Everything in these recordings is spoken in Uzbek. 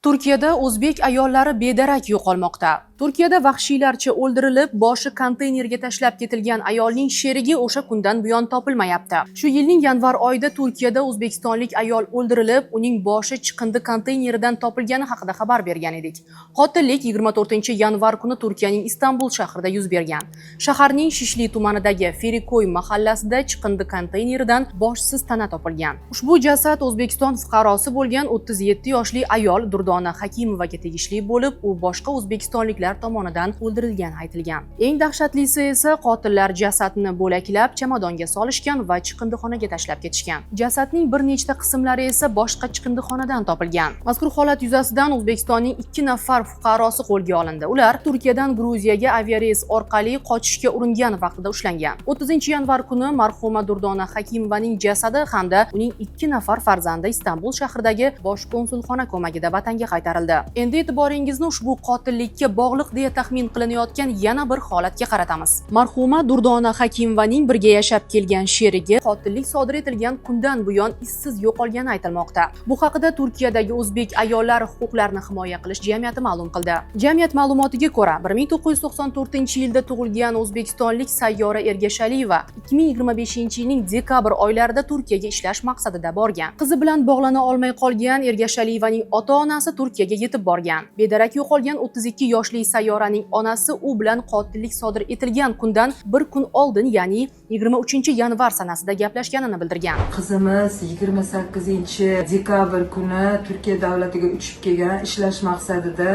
Turkiyada o'zbek ayollari bedarak yo'qolmoqda. Turkiyada vahshiylarcha o'ldirilib, boshi konteynerga tashlab ketilgan ayolning sherigi o'sha kundan buyon topilmayapti. Shu yilning yanvar oyida Turkiyada o'zbekistonlik ayol o'ldirilib, uning boshi chiqindi konteyneridan topilgani haqida xabar bergan edik. Qotillik 24-yanvar kuni Turkiyaning Istanbul shahrida yuz bergan. Shaharning Shishli tumanidagi Ferikoy mahallasida chiqindi konteyneridan boshsiz tana topilgan. Ushbu jasad O'zbekiston fuqarosi bo'lgan 37 yoshli ayol Durdona Hakimovaga tegishli bo'lib, u boshqa o'zbekistonliklar tomonidan o'ldirilgani aytilgan. Eng dahshatlisi esa qotillar jasadni bo'laklab chamadonga solishgan va chiqindixonaga tashlab ketishgan. Jasadning bir nechta qismlari esa boshqa chiqindixonadan topilgan. Mazkur holat yuzasidan O'zbekistonning 2 nafar fuqarosi qo'lga olindi. Ular Turkiyadan Gruziyaga aviareys orqali qochishga uringan vaqtida ushlangan. 30-yanvar kuni marhuma Durdona Hakimovaning jasadi hamda uning 2 nafar farzandi Istanbul shahridagi bosh konsulxona ko'magida vatanga qaytarildi. Endi e'tiboringizni ushbu qotillikka bog'liq deya taxmin qilinayotgan yana bir holatga qaratamiz. Marhuma Durdona Hakimovaning birga yashab kelgan sherigi qotillik sodir etilgan kundan buyon izsiz yo'qolgani aytilmoqda. Bu haqida Turkiyadagi o'zbek ayollar huquqlarini himoya qilish jamiyati ma'lum qildi. Jamiyat ma'lumotiga ko'ra, 1994-yilda tug'ilgan o'zbekistonlik Sayyora Ergashaliyeva 2025-yilning dekabr oylarida Turkiyaga ishlash maqsadida borgan. Qizi bilan bog'lana olmay qolgan Ergashaliyevaning ota-onasi Turkiyaga yetib borgan. Bedarak yo'qolgan 32 yoshli Sayyoraning onasi u bilan qotillik sodir etilgan kundan bir kun oldin, ya'ni 23-yanvar sanasida gaplashganini bildirgan. Qizimiz 28-dekabr kuni Turkiya davlatiga uchib kelgan ishlash maqsadida.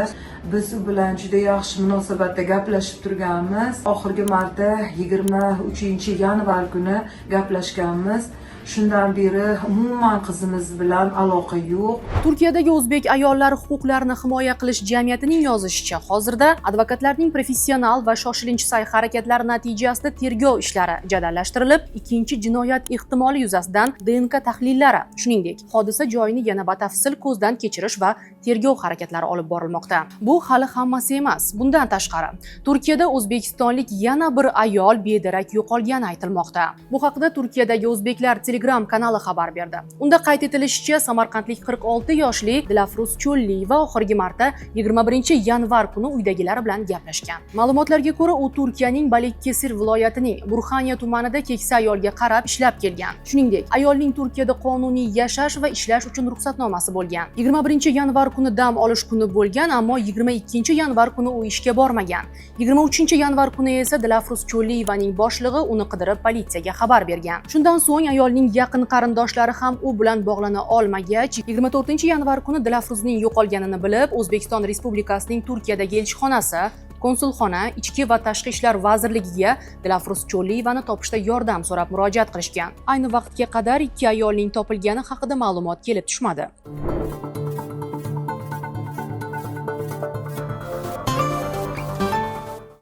Biz u bilan juda yaxshi munosabatda gaplashib turganmiz. Oxirgi marta 23-yanvar kuni gaplashganmiz. Shundan beri umuman qizimiz bilan aloqa yo'q. Turkiyadagi o'zbek ayollari huquqlarini himoya qilish jamiyatining yozishicha, hozirda advokatlarning professional va shoshilinch sa'y-harakatlari natijasida tergov ishlari jadallashtirilib, ikkinchi jinoyat ehtimoli yuzasidan DNK tahlillari, shuningdek, hodisa joyini yana batafsil ko'zdan kechirish va tergov harakatlari olib borilmoqda. Bu hali hammasi emas. Bundan tashqari, Turkiyada o'zbekistonlik yana bir ayol bedarak yo'qolgani aytilmoqda. Bu haqida Turkiyadagi o'zbeklar Telegram kanali xabar berdi. Unda qayd etilishicha, Samarqandlik 46 yoshli Dilafruz Cho'lliyeva oxirgi marta 21-yanvar kuni uydagilari bilan gaplashgan. Ma'lumotlarga ko'ra, u Turkiyaning Balıkesir viloyatining Burhaniya tumanida keksa ayolga qarab ishlab kelgan. Shuningdek, ayolning Turkiyada qonuniy yashash va ishlash uchun ruxsatnomasi bo'lgan. 21-yanvar kuni dam olish kuni bo'lgan, ammo 22-yanvar kuni u ishga bormagan. 23-yanvar kuni esa Dilafruz Cho'lliyevaning boshlig'i uni qidirib politsiyaga xabar bergan. Shundan so'ng ayolning yaqin qarindoshlari ham u bilan bog'lana olmagach, 24-yanvar kuni Dilafruzning yo'qolganini bilib, O'zbekiston Respublikasining Turkiyadagi elchixonasi, konsulxona, ichki va tashqi ishlar vazirligiga Dilafruz Cho'lliyevani topishda yordam so'rab murojaat qilishgan. Ayni vaqtga qadar ikki ayolning topilgani haqida ma'lumot kelib tushmadi.